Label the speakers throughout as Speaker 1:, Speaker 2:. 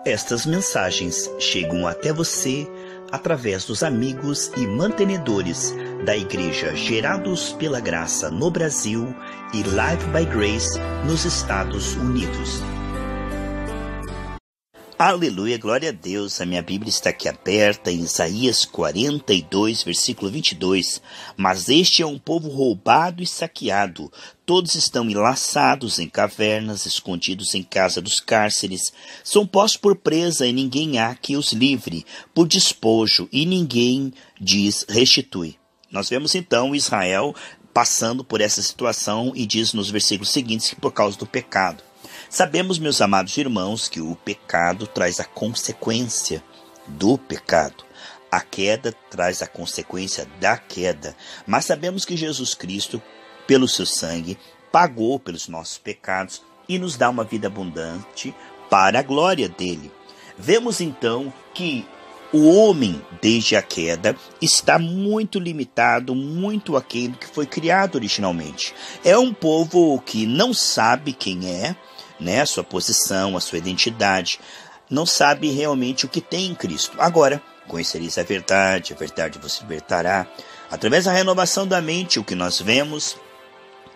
Speaker 1: Estas mensagens chegam até você através dos amigos e mantenedores da Igreja Gerados pela Graça no Brasil e Live by Grace nos Estados Unidos. Aleluia, glória a Deus. A minha Bíblia está aqui aberta em Isaías 42, versículo 22. Mas este é um povo roubado e saqueado. Todos estão enlaçados em cavernas, escondidos em casa dos cárceres. São postos por presa e ninguém há que os livre, por despojo e ninguém diz restitui. Nós vemos então Israel passando por essa situação e diz nos versículos seguintes que por causa do pecado. Sabemos, meus amados irmãos, que o pecado traz a consequência do pecado. A queda traz a consequência da queda. Mas sabemos que Jesus Cristo, pelo seu sangue, pagou pelos nossos pecados e nos dá uma vida abundante para a glória dele. Vemos então que o homem, desde a queda, está muito limitado, muito aquém do que foi criado originalmente. É um povo que não sabe quem é, a sua posição, a sua identidade, não sabe realmente o que tem em Cristo. Agora, conhecereis a verdade vos libertará. Através da renovação da mente, o que nós vemos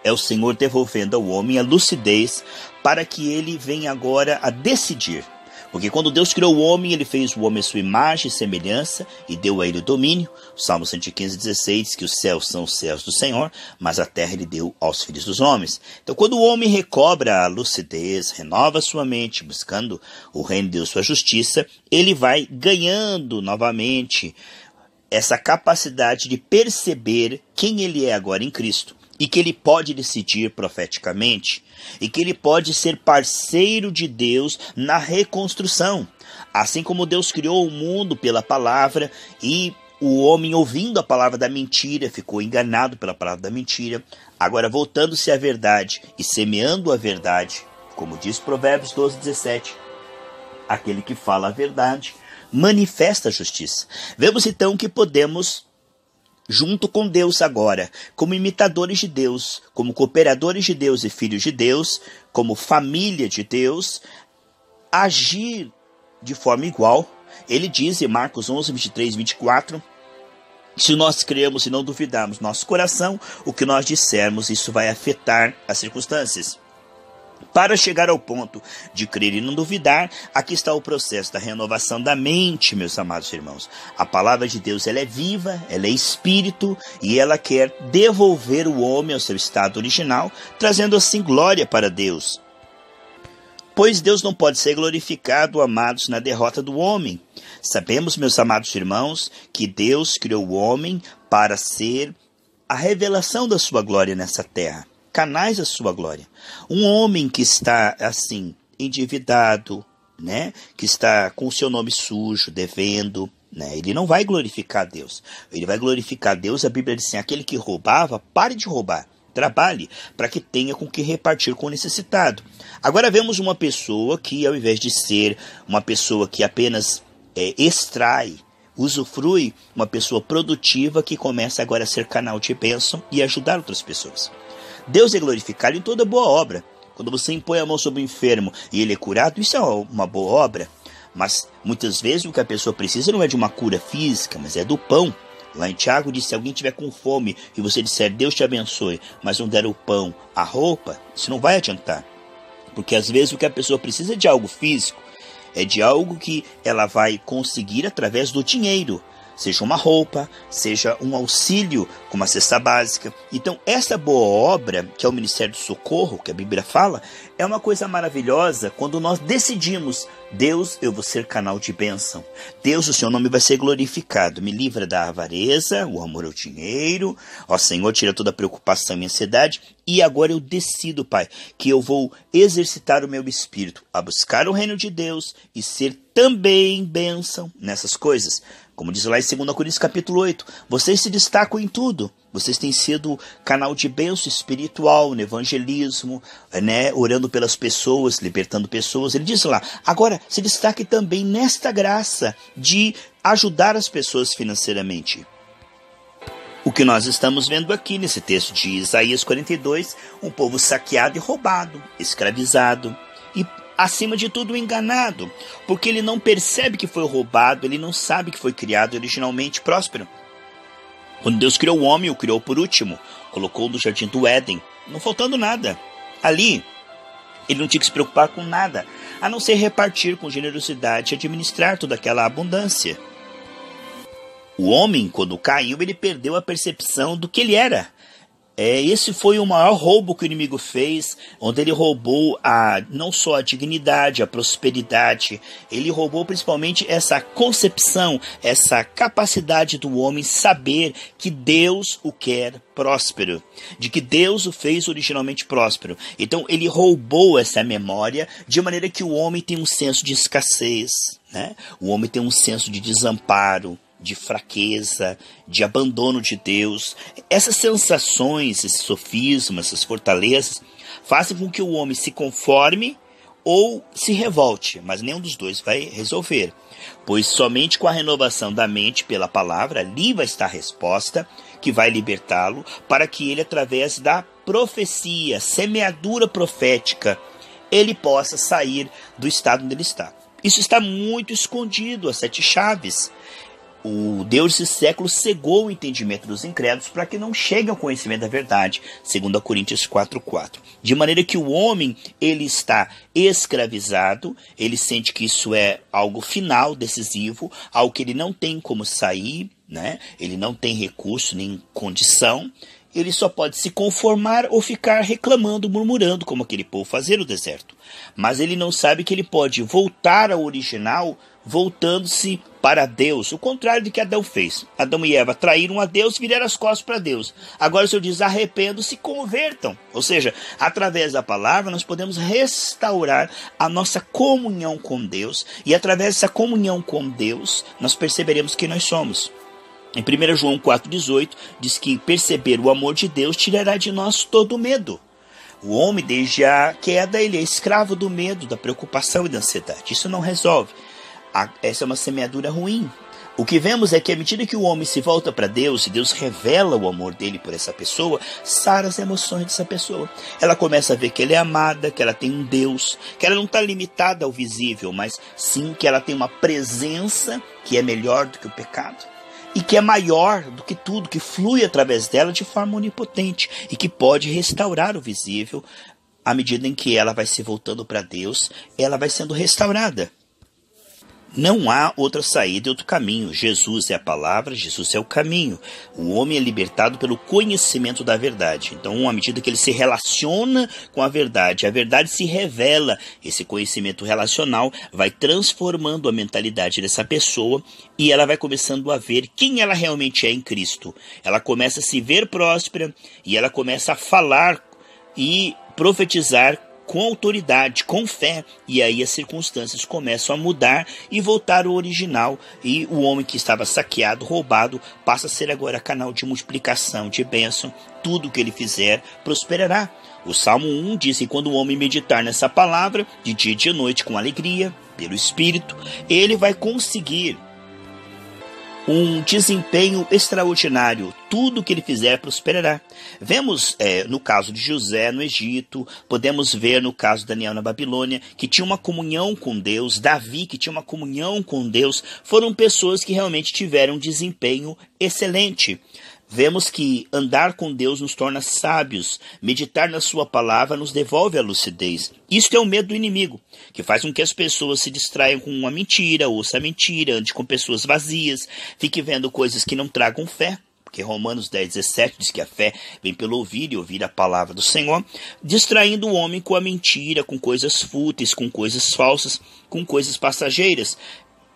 Speaker 1: é o Senhor devolvendo ao homem a lucidez para que ele venha agora a decidir. Porque quando Deus criou o homem, ele fez o homem à sua imagem e semelhança e deu a ele o domínio. O Salmo 115, 16, que os céus são os céus do Senhor, mas a terra ele deu aos filhos dos homens. Então quando o homem recobra a lucidez, renova sua mente, buscando o reino de Deus, sua justiça, ele vai ganhando novamente essa capacidade de perceber quem ele é agora em Cristo. E que ele pode decidir profeticamente, e que ele pode ser parceiro de Deus na reconstrução. Assim como Deus criou o mundo pela palavra, e o homem ouvindo a palavra da mentira, ficou enganado pela palavra da mentira, agora voltando-se à verdade e semeando a verdade, como diz Provérbios 12, 17, aquele que fala a verdade manifesta a justiça. Vemos então que podemos, junto com Deus agora, como imitadores de Deus, como cooperadores de Deus e filhos de Deus, como família de Deus, agir de forma igual. Ele diz em Marcos 11, 23, 24, se nós cremos e não duvidarmos no nosso coração, o que nós dissermos, isso vai afetar as circunstâncias. Para chegar ao ponto de crer e não duvidar, aqui está o processo da renovação da mente, meus amados irmãos. A palavra de Deus ela é viva, ela é espírito e ela quer devolver o homem ao seu estado original, trazendo assim glória para Deus. Pois Deus não pode ser glorificado, amados, na derrota do homem. Sabemos, meus amados irmãos, que Deus criou o homem para ser a revelação da sua glória nessa terra. Canais da sua glória. Um homem que está assim, endividado, que está com o seu nome sujo, devendo, ele não vai glorificar a Deus. Ele vai glorificar a Deus, a Bíblia diz assim, aquele que roubava, pare de roubar. Trabalhe para que tenha com que repartir com o necessitado. Agora vemos uma pessoa que, ao invés de ser uma pessoa que apenas extrai, usufrui, uma pessoa produtiva que começa agora a ser canal de bênção e ajudar outras pessoas. Deus é glorificado em toda boa obra. Quando você impõe a mão sobre o enfermo e ele é curado, isso é uma boa obra. Mas muitas vezes o que a pessoa precisa não é de uma cura física, mas é do pão. Lá em Tiago diz, se alguém tiver com fome e você disser, Deus te abençoe, mas não der o pão, a roupa, isso não vai adiantar. Porque às vezes o que a pessoa precisa é de algo físico, é de algo que ela vai conseguir através do dinheiro. Seja uma roupa, seja um auxílio com uma cesta básica. Então, essa boa obra, que é o Ministério do Socorro, que a Bíblia fala, é uma coisa maravilhosa quando nós decidimos, Deus, eu vou ser canal de bênção. Deus, o seu nome vai ser glorificado. Me livra da avareza, o amor ao dinheiro. Ó Senhor, tira toda a preocupação e ansiedade. E agora eu decido, Pai, que eu vou exercitar o meu espírito a buscar o reino de Deus e ser também bênção nessas coisas. Como diz lá em 2 Coríntios capítulo 8, vocês se destacam em tudo. Vocês têm sido canal de bênção espiritual, no evangelismo, orando pelas pessoas, libertando pessoas. Ele diz lá, agora se destaque também nesta graça de ajudar as pessoas financeiramente. O que nós estamos vendo aqui nesse texto de Isaías 42, um povo saqueado e roubado, escravizado. E acima de tudo, enganado, porque ele não percebe que foi roubado, ele não sabe que foi criado originalmente próspero. Quando Deus criou o homem, o criou por último, colocou no jardim do Éden, não faltando nada. Ali, ele não tinha que se preocupar com nada, a não ser repartir com generosidade e administrar toda aquela abundância. O homem, quando caiu, ele perdeu a percepção do que ele era. Esse foi o maior roubo que o inimigo fez, onde ele roubou não só a dignidade, a prosperidade, ele roubou principalmente essa concepção, essa capacidade do homem saber que Deus o quer próspero, de que Deus o fez originalmente próspero. Então ele roubou essa memória de maneira que o homem tem um senso de escassez, né? O homem tem um senso de desamparo, de fraqueza, de abandono de Deus. Essas sensações, esses sofismas, essas fortalezas fazem com que o homem se conforme ou se revolte, mas nenhum dos dois vai resolver, pois somente com a renovação da mente pela palavra, ali vai estar a resposta que vai libertá-lo, para que ele, através da profecia, semeadura profética, ele possa sair do estado onde ele está. Isso está muito escondido, as 7 chaves. O Deus desse século cegou o entendimento dos incrédulos para que não cheguem ao conhecimento da verdade, segundo Coríntios 4:4. De maneira que o homem, ele está escravizado, ele sente que isso é algo final, decisivo, algo que ele não tem como sair, né? Ele não tem recurso nem condição. Ele só pode se conformar ou ficar reclamando, murmurando, como aquele povo fazia no deserto. Mas ele não sabe que ele pode voltar ao original, voltando-se para Deus. O contrário do que Adão fez. Adão e Eva traíram a Deus e viraram as costas para Deus. Agora o Senhor diz, arrependam-se e convertam. Ou seja, através da palavra nós podemos restaurar a nossa comunhão com Deus. E através dessa comunhão com Deus, nós perceberemos quem nós somos. Em 1 João 4,18, diz que perceber o amor de Deus tirará de nós todo o medo. O homem, desde a queda, ele é escravo do medo, da preocupação e da ansiedade. Isso não resolve. Essa é uma semeadura ruim. O que vemos é que à medida que o homem se volta para Deus, e Deus revela o amor dele por essa pessoa, sara as emoções dessa pessoa. Ela começa a ver que ela é amada, que ela tem um Deus, que ela não está limitada ao visível, mas sim que ela tem uma presença que é melhor do que o pecado. E que é maior do que tudo, que flui através dela de forma onipotente e que pode restaurar o visível. À medida em que ela vai se voltando para Deus, ela vai sendo restaurada. Não há outra saída e outro caminho. Jesus é a palavra, Jesus é o caminho. O homem é libertado pelo conhecimento da verdade. Então, à medida que ele se relaciona com a verdade se revela. Esse conhecimento relacional vai transformando a mentalidade dessa pessoa e ela vai começando a ver quem ela realmente é em Cristo. Ela começa a se ver próspera e ela começa a falar e profetizar com autoridade, com fé, e aí as circunstâncias começam a mudar e voltar ao original, e o homem que estava saqueado, roubado, passa a ser agora canal de multiplicação, de bênção. Tudo que ele fizer prosperará. O Salmo 1 diz que quando o homem meditar nessa palavra, de dia e de noite com alegria, pelo Espírito, ele vai conseguir um desempenho extraordinário. Tudo que ele fizer prosperará. Vemos no caso de José no Egito, podemos ver no caso de Daniel na Babilônia, que tinha uma comunhão com Deus. Davi, que tinha uma comunhão com Deus. Foram pessoas que realmente tiveram um desempenho excelente. Vemos que andar com Deus nos torna sábios, meditar na sua palavra nos devolve a lucidez. Isso é o medo do inimigo, que faz com que as pessoas se distraiam com uma mentira, ouça a mentira, ande com pessoas vazias, fique vendo coisas que não tragam fé, porque Romanos 10,17 diz que a fé vem pelo ouvir e ouvir a palavra do Senhor, distraindo o homem com a mentira, com coisas fúteis, com coisas falsas, com coisas passageiras,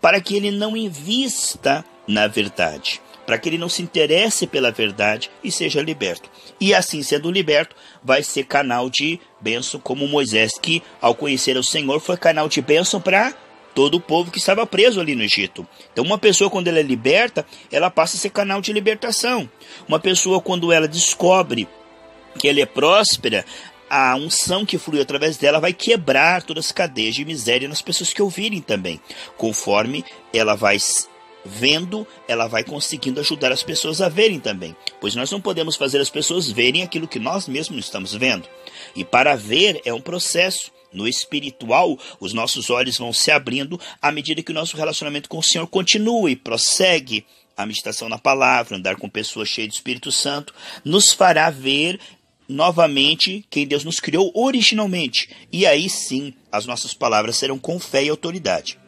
Speaker 1: para que ele não invista na verdade, para que ele não se interesse pela verdade e seja liberto. E assim sendo liberto, vai ser canal de bênção, como Moisés, que ao conhecer o Senhor foi canal de bênção para todo o povo que estava preso ali no Egito. Então uma pessoa, quando ela é liberta, ela passa a ser canal de libertação. Uma pessoa, quando ela descobre que ela é próspera, a unção que flui através dela vai quebrar todas as cadeias de miséria nas pessoas que ouvirem também. Conforme ela vai vendo, ela vai conseguindo ajudar as pessoas a verem também, pois nós não podemos fazer as pessoas verem aquilo que nós mesmos não estamos vendo, e para ver é um processo, No espiritual, os nossos olhos vão se abrindo à medida que o nosso relacionamento com o Senhor continua e prossegue. A meditação na palavra, andar com pessoas cheias do Espírito Santo, nos fará ver novamente quem Deus nos criou originalmente. E aí sim, as nossas palavras serão com fé e autoridade.